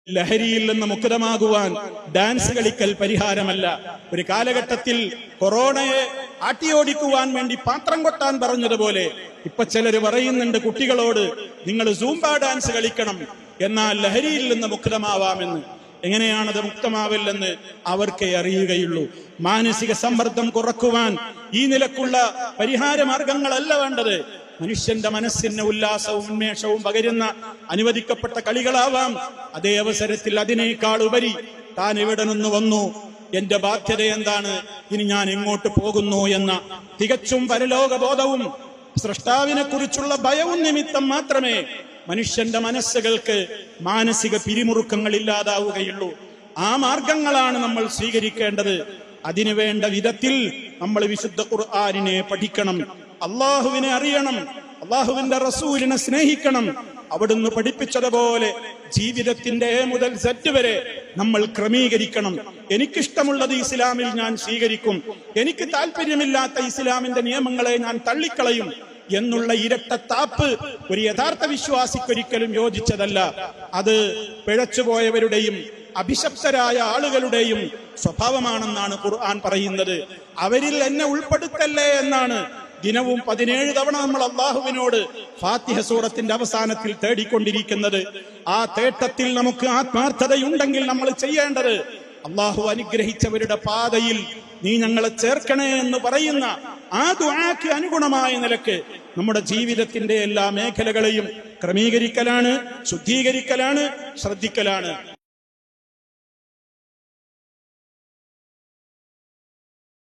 ലഹരിയിൽ നിന്ന് മുക്തമാകുവാൻ ഡാൻസ് കളിക്കൽ പരിഹാരമല്ല. ഒരു കാലഘട്ടത്തിൽ കൊറോണയെ ആട്ടിയോടിക്കുവാൻ വേണ്ടി പാത്രം കൊട്ടാൻ പറഞ്ഞതുപോലെ ഇപ്പൊ ചിലര് പറയുന്നുണ്ട് കുട്ടികളോട്, നിങ്ങൾ സൂംബ ഡാൻസ് കളിക്കണം, എന്നാൽ ലഹരിയിൽ നിന്ന് മുക്തമാവാമെന്ന്. എങ്ങനെയാണത് മുക്തമാവില്ലെന്ന് അവർക്കേ അറിയുകയുള്ളൂ. മാനസിക സമ്മർദ്ദം കുറക്കുവാൻ ഈ നിലക്കുള്ള പരിഹാര മാർഗങ്ങളല്ല വേണ്ടത്. മനുഷ്യന്റെ മനസ്സിന് ഉല്ലാസവും ഉന്മേഷവും പകരുന്ന അനുവദിക്കപ്പെട്ട കളികളാവാം. അതേ അവസരത്തിൽ അതിനേക്കാൾ ഉപരി താൻ ഇവിടെ നിന്ന് വന്നു, എന്റെ ബാധ്യത എന്താണ്, ഇനി ഞാൻ എങ്ങോട്ട് പോകുന്നു എന്ന തികച്ചും പരലോകബോധവും സ്രഷ്ടാവിനെ കുറിച്ചുള്ള ഭയവും നിമിത്തം മാത്രമേ മനുഷ്യന്റെ മനസ്സുകൾക്ക് മാനസിക പിരിമുറുക്കങ്ങൾ ഇല്ലാതാവുകയുള്ളൂ. ആ മാർഗങ്ങളാണ് നമ്മൾ സ്വീകരിക്കേണ്ടത്. അതിനുവേണ്ട വിധത്തിൽ നമ്മൾ വിശുദ്ധ ഖുർആനിനെ പഠിക്കണം, അള്ളാഹുവിനെ അറിയണം, അള്ളാഹുവിന്റെ റസൂലിനെ സ്നേഹിക്കണം. അവിടുന്ന് പഠിപ്പിച്ചതുപോലെ ജീവിതത്തിന്റെ എ മുതൽ സെറ്റ് വരെ നമ്മൾ ക്രമീകരിക്കണം. എനിക്കിഷ്ടമുള്ളത് ഇസ്ലാമിൽ ഞാൻ സ്വീകരിക്കും, എനിക്ക് താല്പര്യമില്ലാത്ത ഇസ്ലാമിന്റെ നിയമങ്ങളെ ഞാൻ തള്ളിക്കളയും എന്നുള്ള ഇരട്ടത്താപ്പ് ഒരു യഥാർത്ഥ വിശ്വാസിക്കൊരിക്കലും യോജിച്ചതല്ല. അത് പിഴച്ചുപോയവരുടെയും അഭിശപ്തരായ ആളുകളുടെയും സ്വഭാവമാണെന്നാണ് ഖുർആൻ പറയുന്നത്. അവരിൽ എന്നെ ഉൾപ്പെടുത്തല്ലേ എന്നാണ് ദിനവും 17 തവണ നമ്മൾ അള്ളാഹുവിനോട് ഫാത്തിഹ സൂറത്തിന്റെ അവസാനത്തിൽ തേടിക്കൊണ്ടിരിക്കുന്നത്. ആ തേട്ടത്തിൽ നമുക്ക് ആത്മാർത്ഥതയുണ്ടെങ്കിൽ നമ്മൾ ചെയ്യേണ്ടത് അള്ളാഹു അനുഗ്രഹിച്ചവരുടെ പാതയിൽ നീ ഞങ്ങളെ ചേർക്കണേ എന്ന് പറയുന്ന ആ ദുആക്ക് അനുഗുണമായ നിലക്ക് നമ്മുടെ ജീവിതത്തിന്റെ എല്ലാ മേഖലകളെയും ക്രമീകരിക്കലാണ്, ശുദ്ധീകരിക്കലാണ്, ശ്രദ്ധിക്കലാണ്.